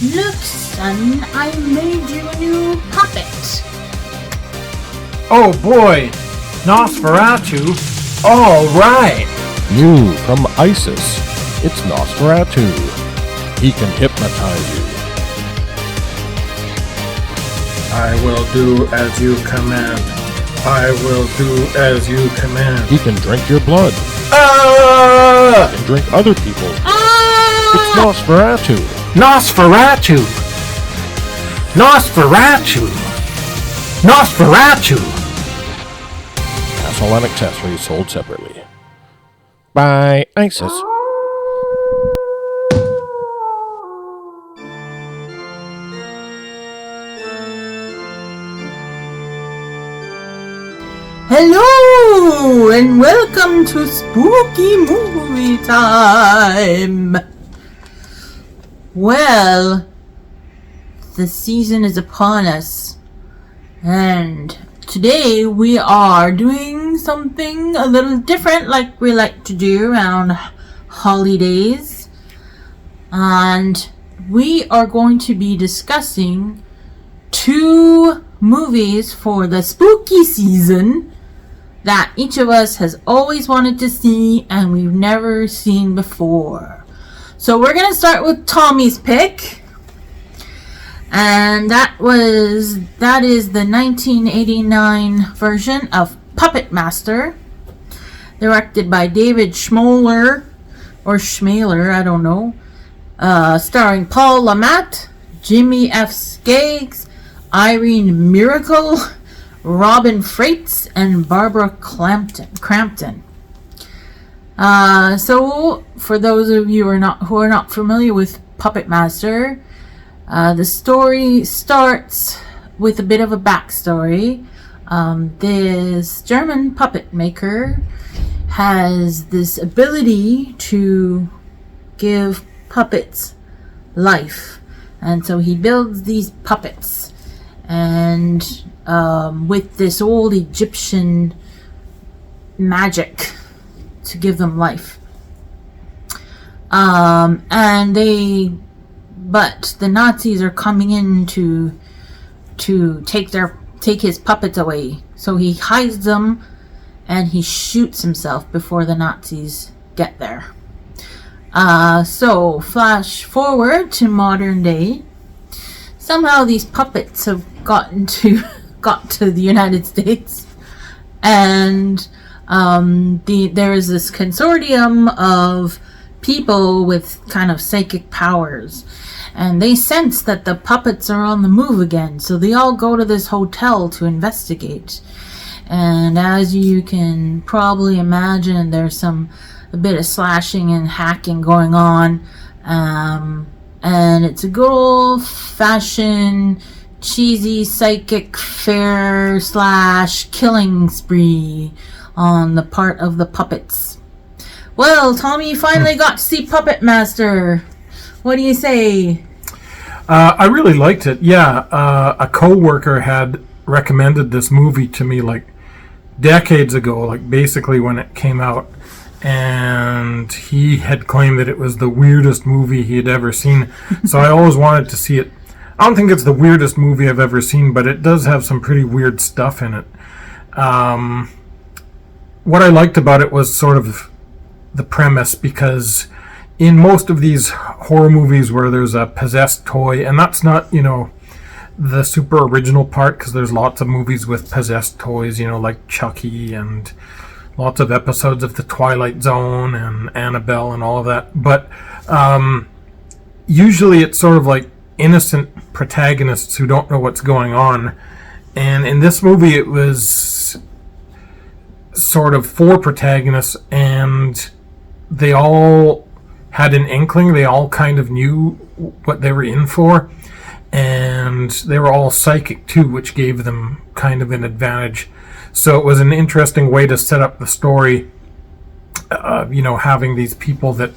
Look, son, I made you a new puppet. Oh boy, Nosferatu. All right. New from ISIS, it's Nosferatu. He can hypnotize you. I will do as you command. I will do as you command. He can drink your blood. He can drink other people's blood. It's Nosferatu. Nosferatu. Nosferatu. Nosferatu. Castle and accessories sold separately. By ISIS. Hello, and welcome to Spooky Movie Time. Well, the season is upon us, and today we are doing something a little different like we like to do around holidays. And we are going to be discussing 2 movies for the spooky season that each of us has always wanted to see and we've never seen before. So we're going to start with Tommy's pick. And that is the 1989 version of Puppet Master, directed by David Schmoeller, or Schmoeller, I don't know, starring Paul LaMatte, Jimmy F. Skaggs, Irene Miracle, Robin Freites, and Barbara Crampton. So, for those of you who are not familiar with Puppet Master, the story starts with a bit of a backstory. This German puppet maker has this ability to give puppets life. And so he builds these puppets. And with this old Egyptian magic to give them life. But the Nazis are coming in to take his puppets away. So he hides them and he shoots himself before the Nazis get there. So flash forward to modern day. Somehow these puppets have got to the United States, and there is this consortium of people with kind of psychic powers, and they sense that the puppets are on the move again, so they all go to this hotel to investigate. And as you can probably imagine, there's a bit of slashing and hacking going on, and it's a good old-fashioned cheesy psychic fair / killing spree on the part of the puppets. Well, Tommy, you finally got to see Puppet Master. What do you say? I really liked it. Yeah, a co-worker had recommended this movie to me like decades ago, like basically when it came out. And he had claimed that it was the weirdest movie he had ever seen. So I always wanted to see it. I don't think it's the weirdest movie I've ever seen, but it does have some pretty weird stuff in it. What I liked about it was sort of the premise, because in most of these horror movies where there's a possessed toy, and that's not, the super original part, because there's lots of movies with possessed toys, like Chucky and lots of episodes of The Twilight Zone and Annabelle and all of that. But usually it's sort of like innocent protagonists who don't know what's going on. And in this movie it was sort of 4 protagonists, and they all had an inkling. They all kind of knew what they were in for. And they were all psychic too, which gave them kind of an advantage. So it was an interesting way to set up the story, having these people that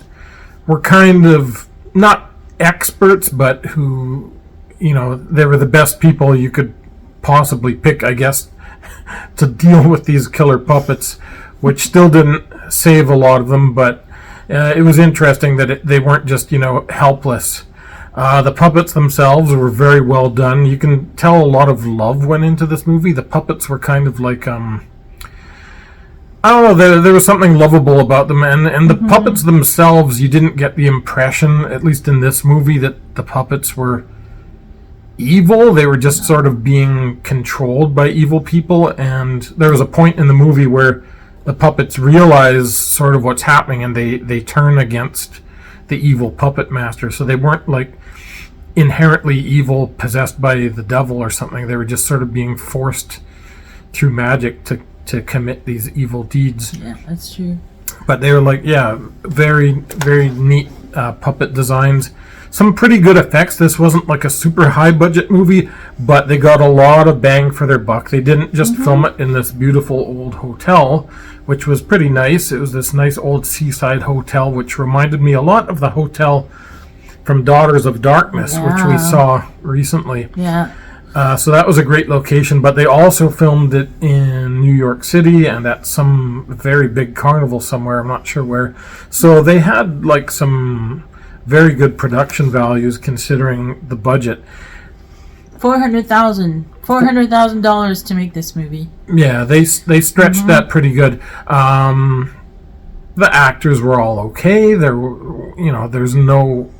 were kind of not experts, but who, they were the best people you could possibly pick, I guess, to deal with these killer puppets, which still didn't save a lot of them, but it was interesting that they weren't just, helpless. The puppets themselves were very well done. You can tell a lot of love went into this movie. The puppets were kind of like, I don't know, there was something lovable about them. And the puppets themselves, you didn't get the impression, at least in this movie, that the puppets were evil. They were just sort of being controlled by evil people. And there was a point in the movie where the puppets realize sort of what's happening, and they turn against the evil puppet master. So they weren't like inherently evil, possessed by the devil or something. They were just sort of being forced through magic to commit these evil deeds. Yeah, that's true. But they were like, yeah, very, very neat puppet designs. Some pretty good effects. This wasn't like a super high budget movie, but they got a lot of bang for their buck. They didn't just film it in this beautiful old hotel, which was pretty nice. It was this nice old seaside hotel, which reminded me a lot of the hotel from Daughters of Darkness, which we saw recently. Yeah. So that was a great location, but they also filmed it in New York City and at some very big carnival somewhere, I'm not sure where. So they had like some very good production values considering the budget. $400,000 to make this movie. Yeah, they stretched that pretty good. The actors were all okay. There's no,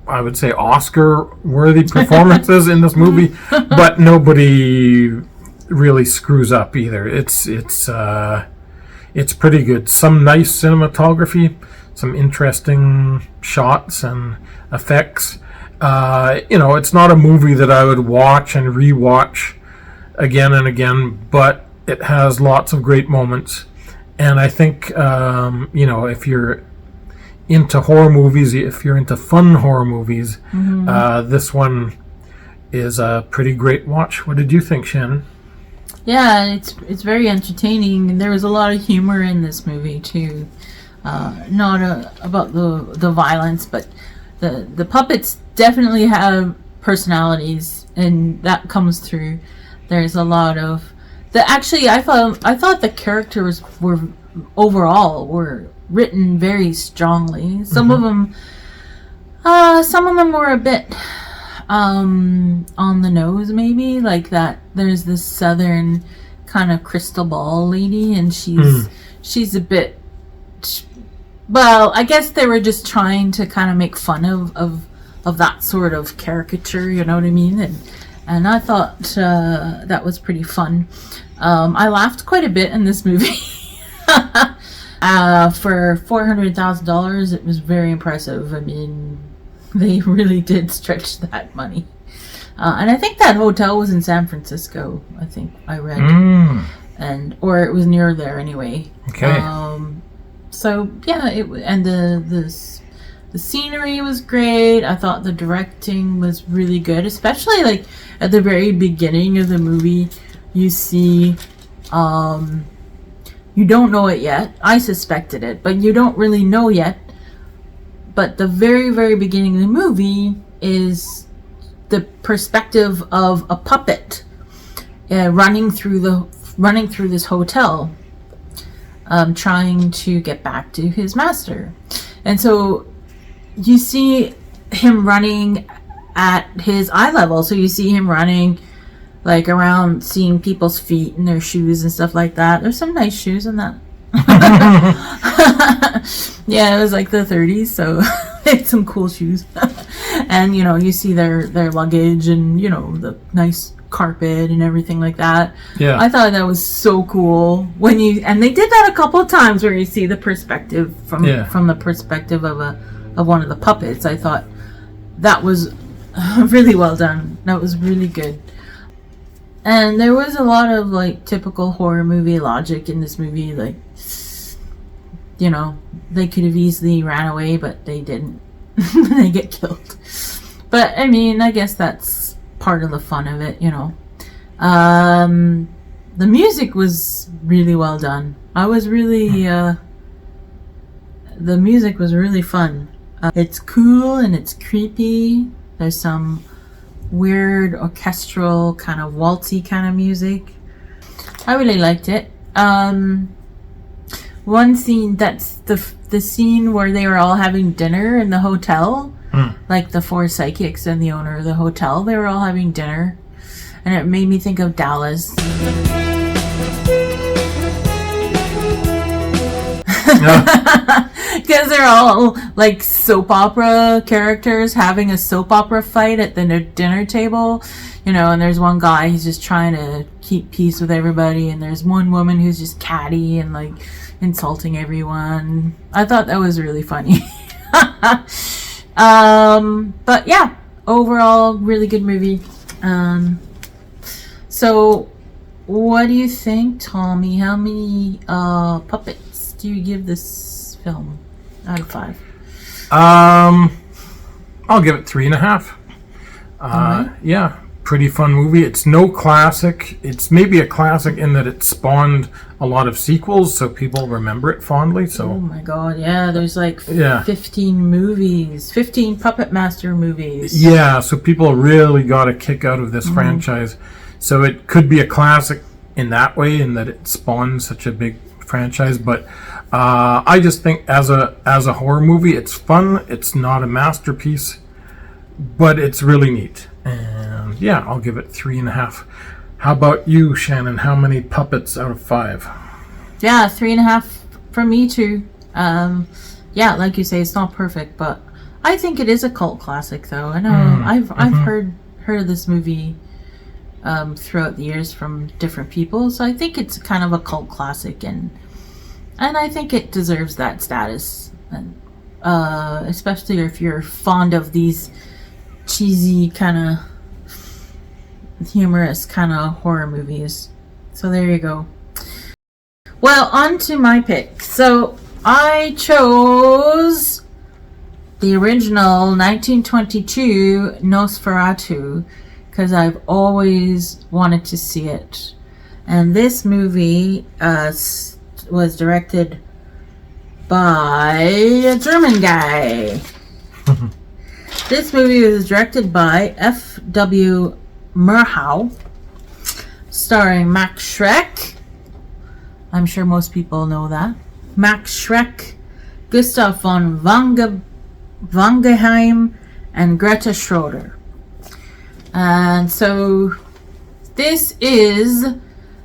I would say, Oscar-worthy performances in this movie, but nobody really screws up either. It's pretty good. Some nice cinematography, some interesting shots and effects. It's not a movie that I would watch and rewatch again and again, but it has lots of great moments. And I think, if you're into horror movies, if you're into fun horror movies, this one is a pretty great watch. What did you think, Shannon? Yeah, it's very entertaining, and there was a lot of humor in this movie too. Not about the violence, but the puppets definitely have personalities, and that comes through. There's a lot of I thought the characters were written very strongly. Some of them were a bit on the nose, maybe, like that. There's this southern kind of crystal ball lady, and she's a bit. Well, I guess they were just trying to kind of make fun of that sort of caricature, you know what I mean? And I thought that was pretty fun. I laughed quite a bit in this movie. For $400,000, it was very impressive. I mean, they really did stretch that money. And I think that hotel was in San Francisco, I think I read. Or it was near there anyway. Okay. So yeah, the scenery was great. I thought the directing was really good, especially like at the very beginning of the movie. You see, you don't know it yet. I suspected it, but you don't really know yet. But the very, very beginning of the movie is the perspective of a puppet running through this hotel, trying to get back to his master. And so you see him running at his eye level. So you see him running like around, seeing people's feet and their shoes and stuff like that. There's some nice shoes in that. Yeah, it was like the 30s, so they had some cool shoes. And you see their luggage and the nice carpet and everything like that. Yeah, I thought that was so cool and they did that a couple of times where you see the perspective from the perspective of one of the puppets. I thought that was really well done. That was really good. And there was a lot of like typical horror movie logic in this movie, like they could have easily ran away, but they didn't. They get killed. But I mean, I guess that's part of the fun of it, The music was really well done. The music was really fun. It's cool and it's creepy. There's some weird orchestral kind of waltzy kind of music. I really liked it. One scene, that's the scene where they were all having dinner in the hotel. like the 4 psychics and the owner of the hotel. They were all having dinner, and it made me think of Dallas. Because they're all like soap opera characters having a soap opera fight at the dinner table, and there's one guy who's just trying to keep peace with everybody, and there's one woman who's just catty and like insulting everyone. I thought that was really funny. But yeah, overall really good movie. So what do you think, Tommy? How many puppets do you give this film out of 5? I'll give it 3.5. Right. Yeah, pretty fun movie. It's no classic. It's maybe a classic in that it spawned a lot of sequels, so people remember it fondly. So Oh my god, yeah, there's like Yeah. 15 movies, 15 Puppet Master movies. yeah, so people really got a kick out of this franchise. So it could be a classic in that way, in that it spawned such a big franchise. But I just think as a horror movie, it's fun. It's not a masterpiece, but it's really neat. And yeah, I'll give it 3.5. How about you, Shannon? How many puppets out of 5? Yeah, 3.5 from me too. Yeah, like you say, it's not perfect, but I think it is a cult classic, though. I know I've heard of this movie throughout the years from different people, so I think it's kind of a cult classic, and I think it deserves that status, and especially if you're fond of these cheesy kind of humorous kind of horror movies. So there you go. Well, on to my pick. So I chose the original 1922 Nosferatu because I've always wanted to see it. And this movie was directed by a German guy. This movie was directed by F.W. Murnau, starring Max Schreck. I'm sure most people know that. Max Schreck, Gustav von Wangenheim, and Greta Schroeder. And so this is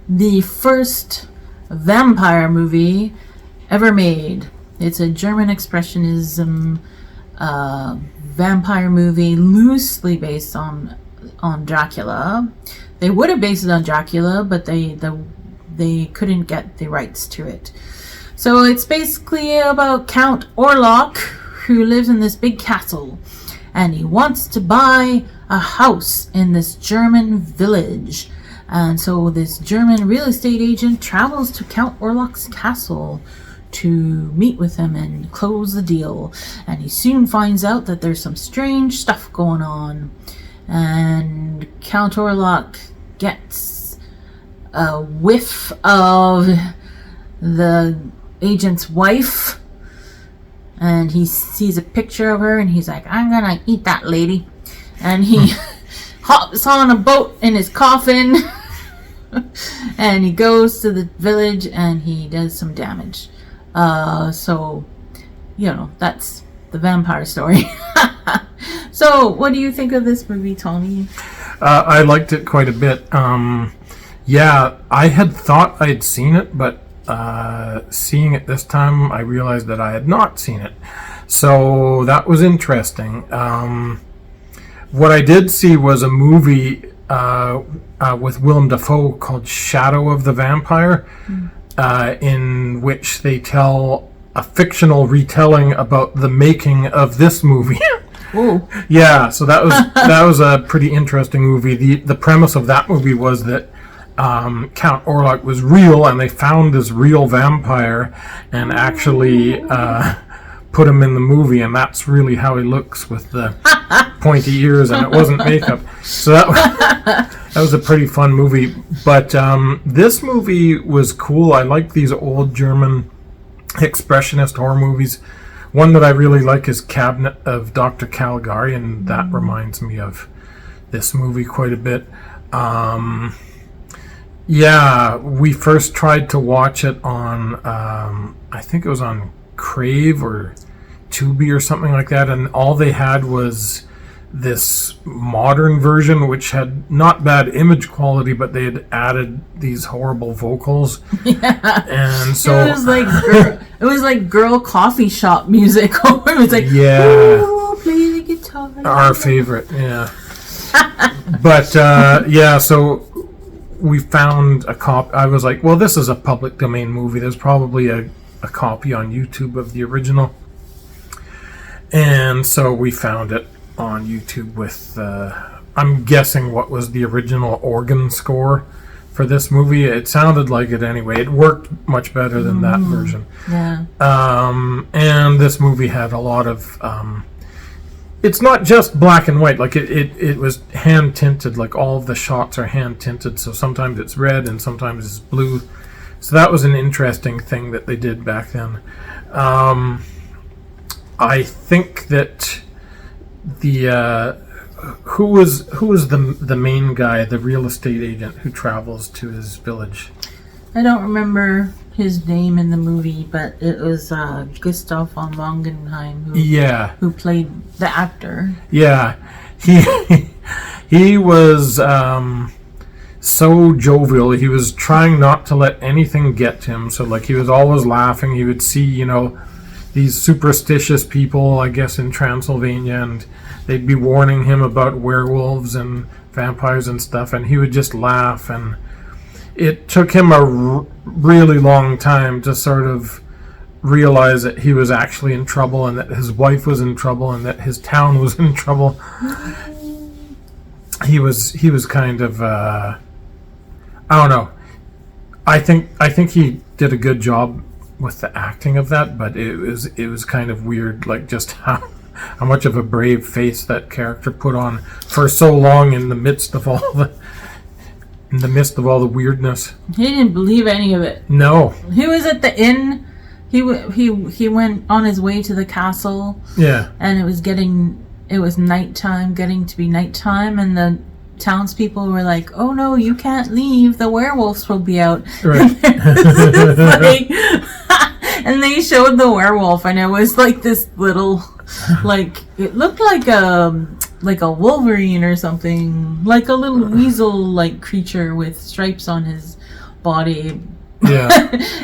the first vampire movie ever made. It's a German Expressionism vampire movie loosely based on Dracula. They would have based it on Dracula, but they couldn't get the rights to it. So it's basically about Count Orlok, who lives in this big castle, and he wants to buy a house in this German village. And so this German real estate agent travels to Count Orlok's castle to meet with him and close the deal. And he soon finds out that there's some strange stuff going on. And Count Orlok gets a whiff of the agent's wife, and he sees a picture of her, and he's like, I'm gonna eat that lady. And he hops on a boat in his coffin and he goes to the village and he does some damage. So that's the vampire story. So what do you think of this movie, Tony? I liked it quite a bit. Yeah, I had thought I'd seen it, but seeing it this time, I realized that I had not seen it. So that was interesting. What I did see was a movie with Willem Dafoe called Shadow of the Vampire, in which they tell a fictional retelling about the making of this movie. Ooh. Yeah, so that was a pretty interesting movie. The premise of that movie was that Count Orlok was real, and they found this real vampire and actually put him in the movie, and that's really how he looks with the pointy ears, and it wasn't makeup. So that was a pretty fun movie. But this movie was cool. I like these old German expressionist horror movies. One that I really like is Cabinet of Dr. Caligari, and that reminds me of this movie quite a bit. Yeah, we first tried to watch it on, I think it was on Crave or Tubi or something like that, and all they had was this modern version, which had not bad image quality, but they had added these horrible vocals. Yeah. And so it was like girl coffee shop music. It was like, yeah, ooh, play the guitar. our favorite, yeah. But yeah, so we found a copy. I was like, well, this is a public domain movie. There's probably a copy on YouTube of the original. And so we found it on YouTube with, I'm guessing what was the original organ score for this movie. It sounded like it anyway. It worked much better than that version. Yeah. And this movie had a lot of, it's not just black and white. Like it was hand tinted. Like all of the shots are hand tinted. So sometimes it's red and sometimes it's blue. So that was an interesting thing that they did back then. I think that the who was the main guy, the real estate agent who travels to his village? I don't remember his name in the movie, but it was Gustav von Wangenheim who played the actor. Yeah, he was so jovial. He was trying not to let anything get to him. So like he was always laughing. He would see, these superstitious people, I guess, in Transylvania, and they'd be warning him about werewolves and vampires and stuff, and he would just laugh. And it took him a really long time to sort of realize that he was actually in trouble, and that his wife was in trouble, and that his town was in trouble. He was kind of I don't know. I think he did a good job with the acting of that, but it was kind of weird, like just how much of a brave face that character put on for so long in the midst of all the weirdness. He didn't believe any of it. No. He was at the inn. He went on his way to the castle. Yeah. And it was nighttime, getting to be nighttime, and the townspeople were like, "Oh no, you can't leave. The werewolves will be out." Right. And they showed the werewolf, and it was like this little, like it looked like a Wolverine or something, like a little weasel-like creature with stripes on his body. Yeah.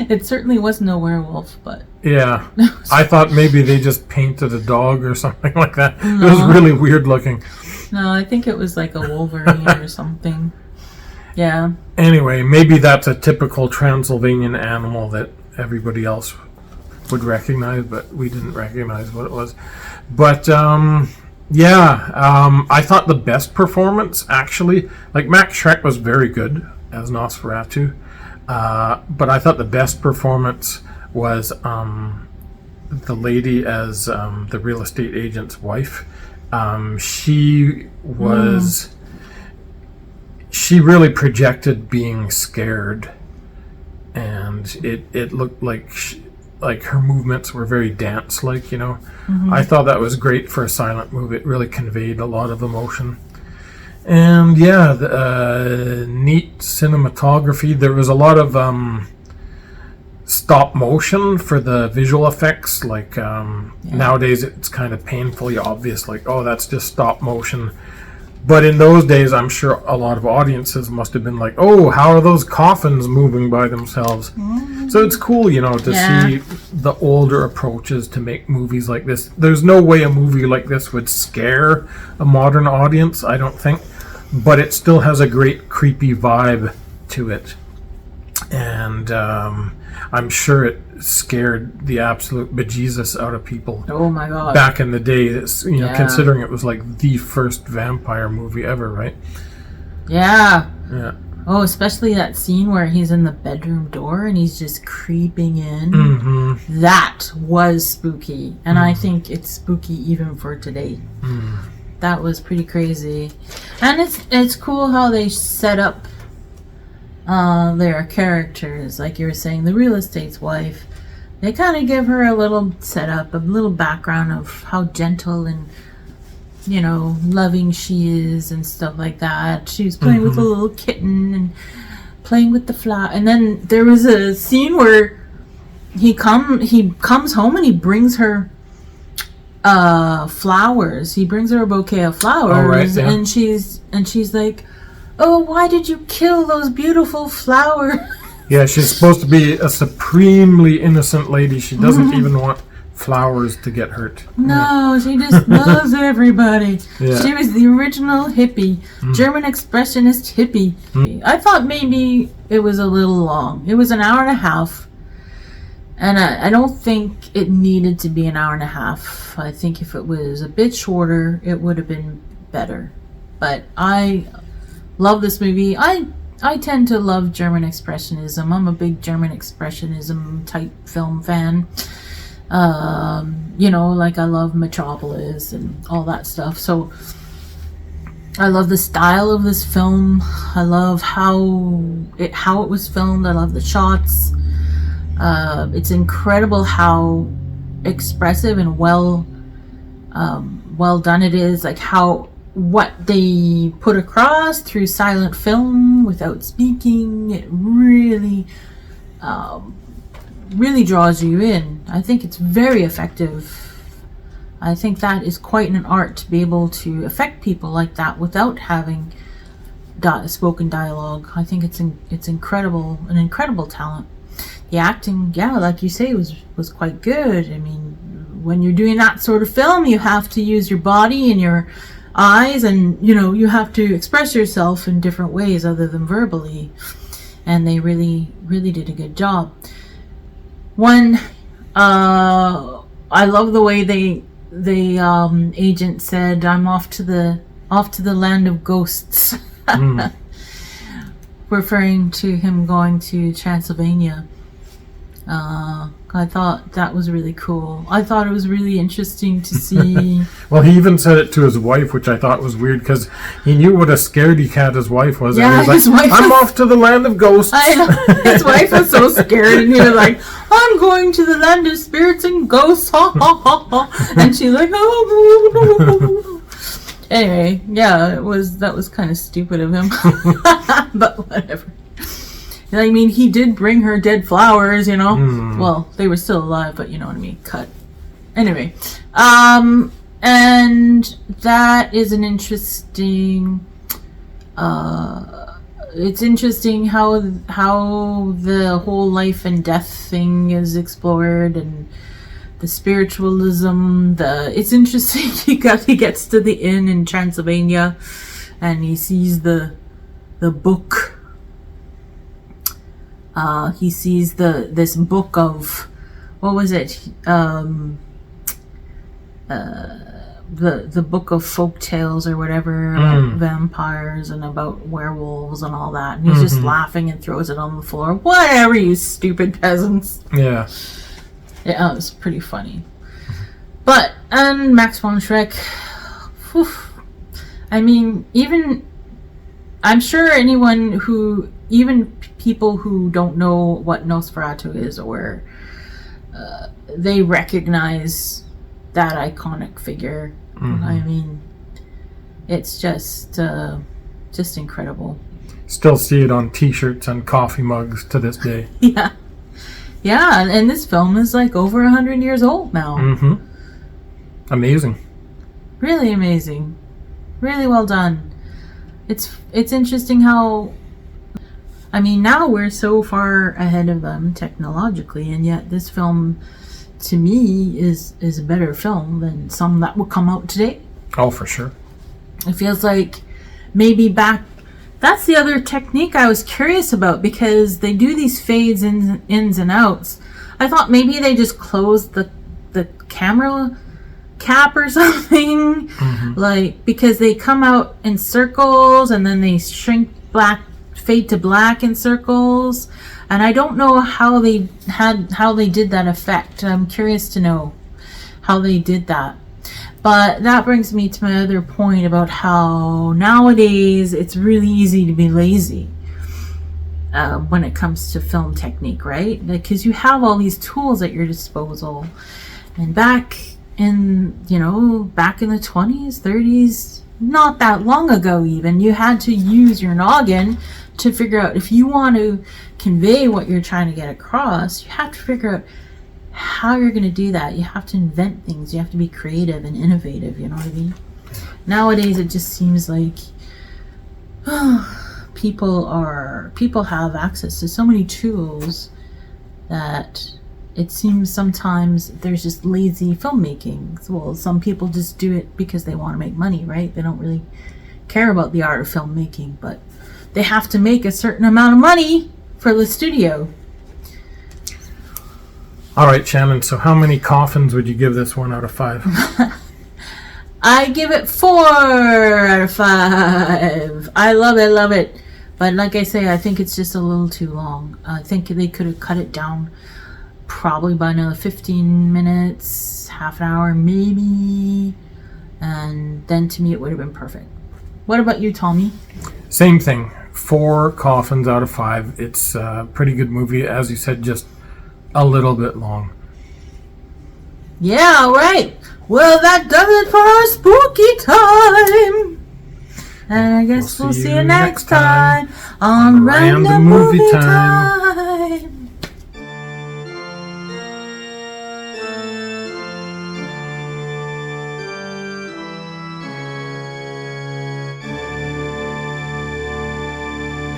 It certainly wasn't a werewolf, but yeah. I thought maybe they just painted a dog or something like that. No. It was really weird looking. No, I think it was like a Wolverine or something. Yeah. Anyway, maybe that's a typical Transylvanian animal that everybody else would recognize, but we didn't recognize what it was. But I thought the best performance, actually, like Max Schreck was very good as Nosferatu, but I thought the best performance was the lady as the real estate agent's wife. She really projected being scared, and it looked like her movements were very dance-like, Mm-hmm. I thought that was great for a silent movie. It really conveyed a lot of emotion. And yeah, neat cinematography. There was a lot of stop motion for the visual effects. Like nowadays it's kind of painfully obvious, like, oh, that's just stop motion. But in those days, I'm sure a lot of audiences must have been like, oh, how are those coffins moving by themselves? Mm-hmm. So it's cool, to see the older approaches to make movies like this. There's no way a movie like this would scare a modern audience, I don't think. But it still has a great creepy vibe to it. And I'm sure it scared the absolute bejesus out of people. Oh my god! Back in the day, considering it was like the first vampire movie ever, right? Yeah. Yeah. Oh, especially that scene where he's in the bedroom door and he's just creeping in. Mm-hmm. That was spooky, and I think it's spooky even for today. Mm. That was pretty crazy, and it's cool how they set up their characters, like you were saying, the real estate's wife. They kind of give her a little setup, a little background of how gentle and, loving she is and stuff like that. She was playing with a little kitten and playing with the fly. And then there was a scene where he comes home and he brings her flowers. He brings her a bouquet of flowers, Oh, right, yeah. and she's like, "Oh, why did you kill those beautiful flowers?" Yeah, she's supposed to be a supremely innocent lady. She doesn't even want flowers to get hurt. No, she just loves everybody. Yeah. She was the original hippie, German Expressionist hippie. I thought maybe it was a little long. It was an hour and a half. And I don't think it needed to be an hour and a half. I think if it was a bit shorter, it would have been better. But I love this movie. I tend to love German Expressionism. I'm a big German Expressionism type film fan. Like I love Metropolis and all that stuff. So I love the style of this film. I love how it was filmed. I love the shots. It's incredible how expressive and well done it is. Like what they put across through silent film without speaking. It really draws you in. I think it's very effective. I think that is quite an art to be able to affect people like that without having spoken dialogue. I think it's incredible, an incredible talent. The acting, yeah, like you say, was quite good. I mean, when you're doing that sort of film, you have to use your body and your eyes, and you have to express yourself in different ways other than verbally. And they really, really did a good job. I love the way the agent said, "I'm off to the land of ghosts," referring to him going to Transylvania. I thought that was really cool. I thought it was really interesting to see. Well, he even said it to his wife, which I thought was weird because he knew what a scaredy cat his wife was. Yeah, and he was like, "I'm off to the land of ghosts." I know. His wife was so scared, and he was like, "I'm going to the land of spirits and ghosts." Ha ha ha ha. And she's like, "Oh." Anyway, yeah, that was kind of stupid of him, but whatever. I mean, he did bring her dead flowers, Well, they were still alive, but you know what I mean. Cut. Anyway, and that is an interesting. It's interesting how the whole life and death thing is explored, and the spiritualism. It's interesting. He gets to the inn in Transylvania, and he sees the book. He sees this book of, what was it? The book of folk tales or whatever, about vampires and about werewolves and all that. And he's just laughing and throws it on the floor. Whatever, you stupid peasants. Yeah. Yeah, it was pretty funny. And Max von Schreck, whew, I mean, I'm sure even people who don't know what Nosferatu is, or they recognize that iconic figure. I mean, it's just incredible. Still see it on t-shirts and coffee mugs to this day. Yeah, and this film is like over 100 years old now. Amazing. Really amazing. Really well done. It's interesting how, I mean, now we're so far ahead of them technologically, and yet this film, to me, is a better film than some that would come out today. Oh, for sure. It feels like maybe that's the other technique I was curious about, because they do these fades ins and outs. I thought maybe they just closed the camera cap or something, like, because they come out in circles and then they fade to black in circles, and I don't know how they did that effect. I'm curious to know how they did that. But that brings me to my other point about how nowadays it's really easy to be lazy when it comes to film technique, right? Because you have all these tools at your disposal, and back in the 20s, 30s, not that long ago even, you had to use your noggin to figure out, if you want to convey what you're trying to get across, you have to figure out how you're going to do that. You have to invent things. You have to be creative and innovative, you know what I mean? Nowadays, it just seems like people have access to so many tools that it seems sometimes there's just lazy filmmaking. Well, some people just do it because they want to make money, right? They don't really care about the art of filmmaking, but they have to make a certain amount of money for the studio. All right, Shannon, so how many coffins would you give this 1 out of 5? I give it 4 out of 5. I love it. But like I say, I think it's just a little too long. I think they could have cut it down probably by another 15 minutes, half an hour maybe. And then to me it would have been perfect. What about you, Tommy? Same thing. 4 coffins out of 5. It's a pretty good movie. As you said, just a little bit long. Yeah, all right. Well, that does it for our spooky time. And I guess we'll see you next time on Random Movie Time.